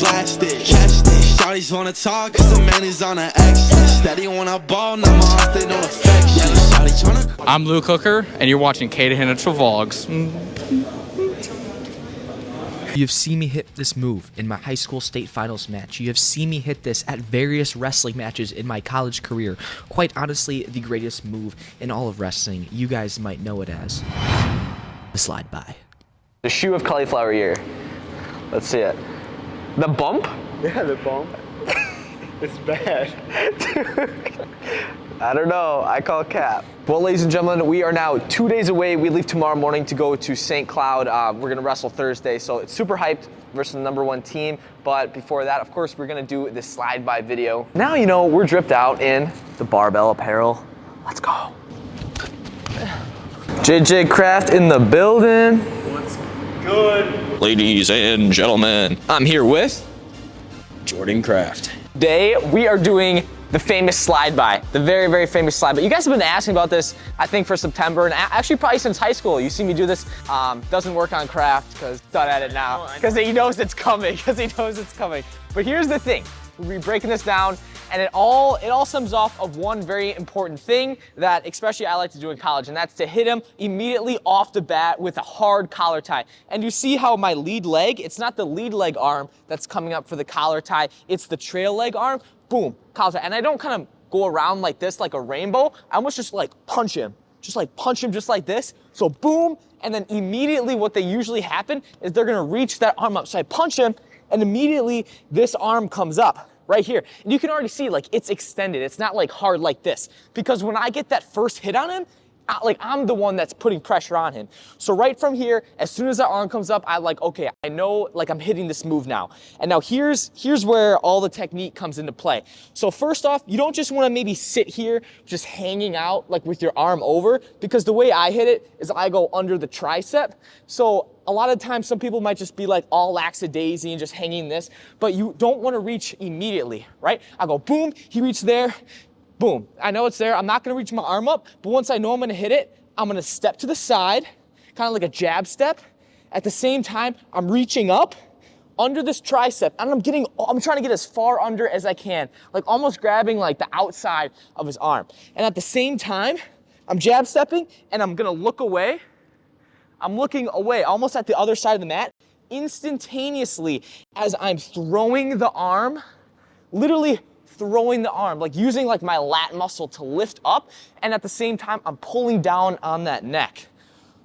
plastic. Catch this, shawty's wanna talk, cause the man is on an extra. Steady when I ball, now my heart, they don't affect you. Shawty tryna. I'm Luke Hooker, and you're watching Cayden Henschel vlogs. You have seen me hit this move in my high school state finals match. You have seen me hit this at various wrestling matches in my college career. Quite honestly, the greatest move in all of wrestling. You guys might know it as the slide by. The shoe of cauliflower ear. Let's see it. The bump? Yeah, the bump. It's bad. Dude, I don't know. I call cap. Well, ladies and gentlemen, we are now 2 days away. We leave tomorrow morning to go to St. Cloud. We're going to wrestle Thursday, so it's super hyped versus the #1 team. But before that, of course, we're going to do this slide-by video. Now, you know, we're dripped out in the barbell apparel. Let's go. JJ Craft in the building. What's good? Ladies and gentlemen, I'm here with Jordan Craft. Today, we are doing the famous slide by, the very, very famous slide by. You guys have been asking about this, I think, for September, and actually probably since high school. You see me do this. Doesn't work on Craft, because he's done at it now, because he knows it's coming, But here's the thing. We'll be breaking this down, and it all stems off of one very important thing that especially I like to do in college, and that's to hit him immediately off the bat with a hard collar tie. And you see how my lead leg, it's not the lead leg arm that's coming up for the collar tie, it's the trail leg arm. Boom, collar tie. And I don't kind of go around like this, like a rainbow. I almost just like punch him just like this. So boom, and then immediately what they usually happen is they're gonna reach that arm up. So I punch him, and immediately this arm comes up right here. And you can already see like it's extended. It's not like hard like this. Because when I get that first hit on him, I'm the one that's putting pressure on him. So right from here, as soon as that arm comes up, I'm like, okay, I know like I'm hitting this move now. And now here's where all the technique comes into play. So first off, you don't just want to maybe sit here just hanging out like with your arm over, because the way I hit it is I go under the tricep. So a lot of times some people might just be like all lackadaisy and just hanging this, but you don't want to reach immediately, right? I go boom, he reached there. Boom, I know it's there. I'm not gonna reach my arm up, but once I know I'm gonna hit it, I'm gonna step to the side, kind of like a jab step. At the same time, I'm reaching up under this tricep, and I'm trying to get as far under as I can, like almost grabbing like the outside of his arm. And at the same time, I'm jab stepping, and I'm gonna look away. I'm looking away, almost at the other side of the mat, instantaneously as I'm throwing the arm, literally throwing the arm, like using like my lat muscle to lift up, and at the same time, I'm pulling down on that neck.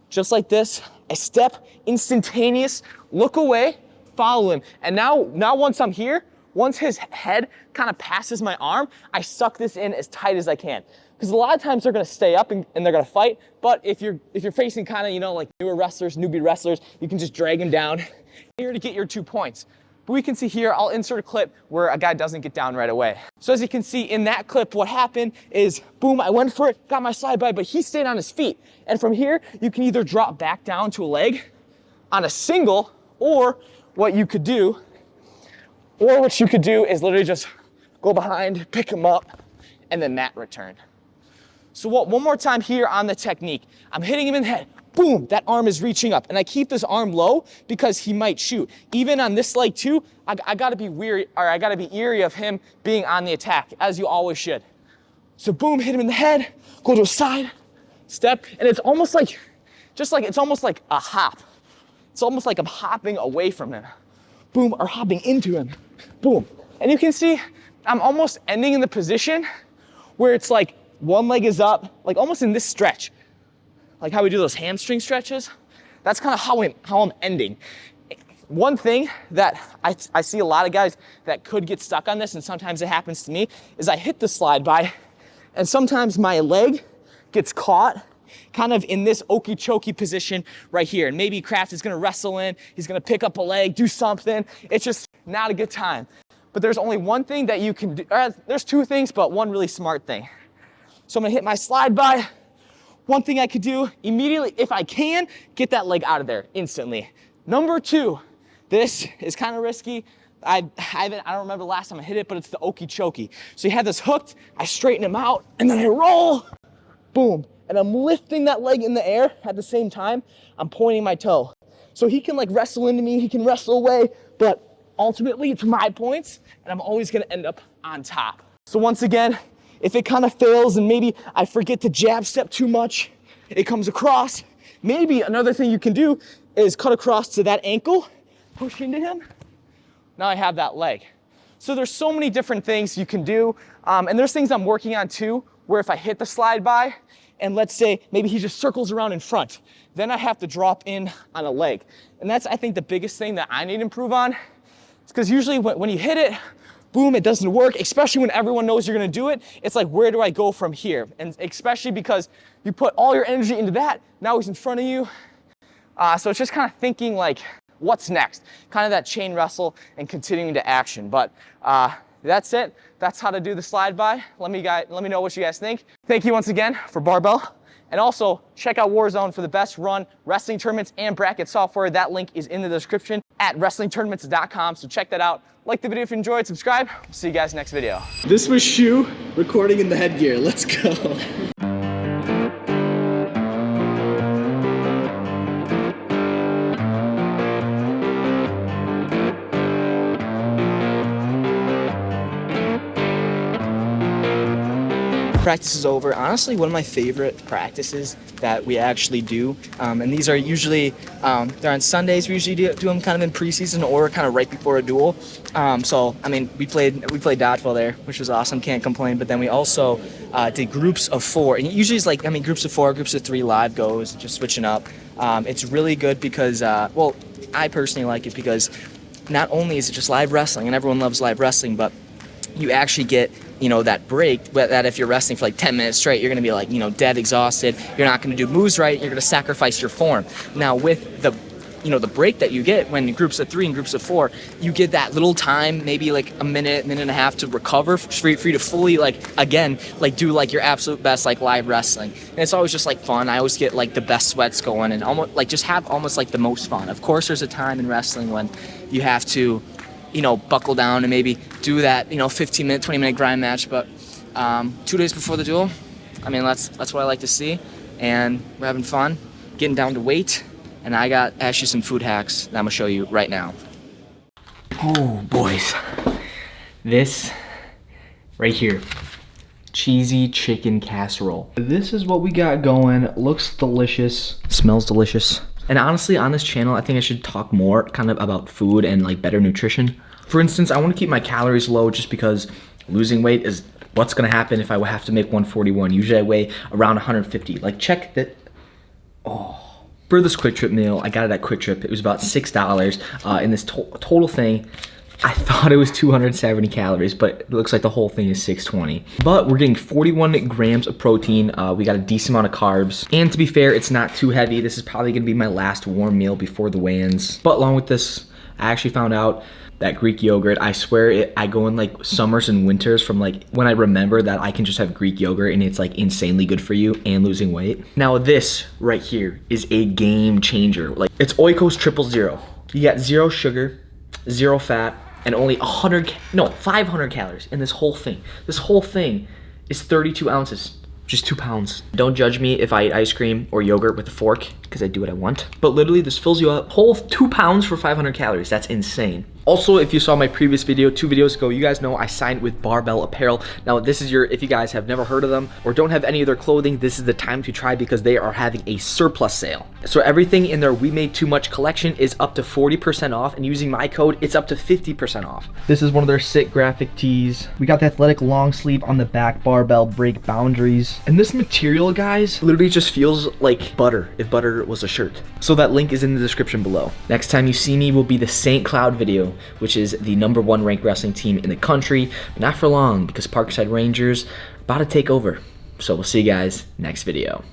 Just like this, I step, instantaneous, look away, follow him. And now once I'm here, once his head kind of passes my arm, I suck this in as tight as I can. Because a lot of times they're gonna stay up and they're gonna fight, but if you're facing kind of, you know, like newbie wrestlers, you can just drag him down here to get your 2 points. But we can see here, I'll insert a clip where a guy doesn't get down right away. So as you can see in that clip, what happened is, boom, I went for it, got my slide by, but he stayed on his feet. And from here, you can either drop back down to a leg on a single, or what you could do is literally just go behind, pick him up, and then mat return. So one more time here on the technique. I'm hitting him in the head. Boom, that arm is reaching up. And I keep this arm low because he might shoot. Even on this leg too, I gotta be eerie of him being on the attack, as you always should. So boom, hit him in the head, go to a side, step, and it's almost like, it's almost like a hop. It's almost like I'm hopping away from him. Boom, or hopping into him. Boom. And you can see, I'm almost ending in the position where it's like one leg is up, like almost in this stretch. Like how we do those hamstring stretches. That's kind of how I'm ending. One thing that I see a lot of guys that could get stuck on this, and sometimes it happens to me, is I hit the slide by, and sometimes my leg gets caught kind of in this okeechokee position right here. And maybe Kraft is gonna wrestle in, he's gonna pick up a leg, do something. It's just not a good time. But there's only one thing that you can do, there's two things, but one really smart thing. So I'm gonna hit my slide by. One thing I could do immediately, if I can, get that leg out of there instantly. Number two, this is kind of risky. I don't remember the last time I hit it, but it's the okeechokee. So you have this hooked, I straighten him out, and then I roll, boom. And I'm lifting that leg in the air at the same time, I'm pointing my toe. So he can like wrestle into me, he can wrestle away, but ultimately it's my points, and I'm always gonna end up on top. So once again, if it kind of fails and maybe I forget to jab step too much, it comes across. Maybe another thing you can do is cut across to that ankle, push into him. Now I have that leg. So there's so many different things you can do. And there's things I'm working on too, where if I hit the slide by, and let's say maybe he just circles around in front, then I have to drop in on a leg. And that's, I think, the biggest thing that I need to improve on. It's because usually when you hit it, boom, it doesn't work, especially when everyone knows you're gonna do it. It's like, where do I go from here? And especially because you put all your energy into that, now he's in front of you. So it's just kind of thinking like, what's next? Kind of that chain wrestle and continuing to action. But that's it. That's how to do the slide by. Let me know what you guys think. Thank you once again for Barbell. And also check out Warzone for the best run wrestling tournaments and bracket software. That link is in the description at wrestlingtournaments.com. So check that out. Like the video if you enjoyed, subscribe. See you guys next video. This was Shu recording in the headgear. Let's go. Practice is over. Honestly, one of my favorite practices that we actually do, and these are usually, they're on Sundays. We usually do them kind of in preseason or kind of right before a duel. So, I mean, we played dodgeball there, which was awesome, can't complain. But then we also did groups of 4, and it usually is like, I mean, groups of 4, groups of 3 live goes, just switching up. It's really good because, well, I personally like it because not only is it just live wrestling, and everyone loves live wrestling, but you actually get, you know, that break, but that if you're wrestling for like 10 minutes straight, you're gonna be like, you know, dead, exhausted. You're not gonna do moves right. You're gonna sacrifice your form. Now with the, you know, the break that you get when groups of 3 and groups of 4, you get that little time, maybe like a minute and a half to recover for you to fully, like, again, like do like your absolute best, like live wrestling. And it's always just like fun. I always get like the best sweats going and almost like just have almost like the most fun. Of course, there's a time in wrestling when you have to, you know, buckle down and maybe do that, you know, 15-minute, 20-minute grind match. But 2 days before the duel, I mean, that's what I like to see. And we're having fun, getting down to weight. And I got actually some food hacks that I'm gonna show you right now. Oh, boys. This right here, cheesy chicken casserole. This is what we got going. Looks delicious. Smells delicious. And honestly, on this channel, I think I should talk more kind of about food and like better nutrition. For instance, I want to keep my calories low just because losing weight is what's going to happen if I have to make 141. Usually I weigh around 150. Like check that. Oh. For this Quick Trip meal, I got it at Quick Trip. It was about $6 in this total thing. I thought it was 270 calories, but it looks like the whole thing is 620. But we're getting 41 grams of protein. We got a decent amount of carbs. And to be fair, it's not too heavy. This is probably gonna be my last warm meal before the weigh-ins. But along with this, I actually found out that Greek yogurt, I swear I go in like summers and winters from like when I remember that I can just have Greek yogurt and it's like insanely good for you and losing weight. Now this right here is a game changer. Like it's Oikos 000. You got 0 sugar, 0 fat, and only 500 calories in this whole thing. This whole thing is 32 ounces, just 2 pounds. Don't judge me if I eat ice cream or yogurt with a fork, because I do what I want. But literally this fills you up, whole 2 pounds for 500 calories. That's insane. Also, if you saw my previous video, 2 videos ago, you guys know I signed with Barbell Apparel. Now this is if you guys have never heard of them or don't have any of their clothing, this is the time to try because they are having a surplus sale. So everything in their We Made Too Much collection is up to 40% off, and using my code, it's up to 50% off. This is one of their sick graphic tees. We got the athletic long sleeve on the back, Barbell Break Boundaries. And this material, guys, literally just feels like butter, if butter was a shirt. So that link is in the description below. Next time you see me will be the St. Cloud video, which is the #1 ranked wrestling team in the country, but not for long because Parkside Rangers about to take over. So we'll see you guys next video.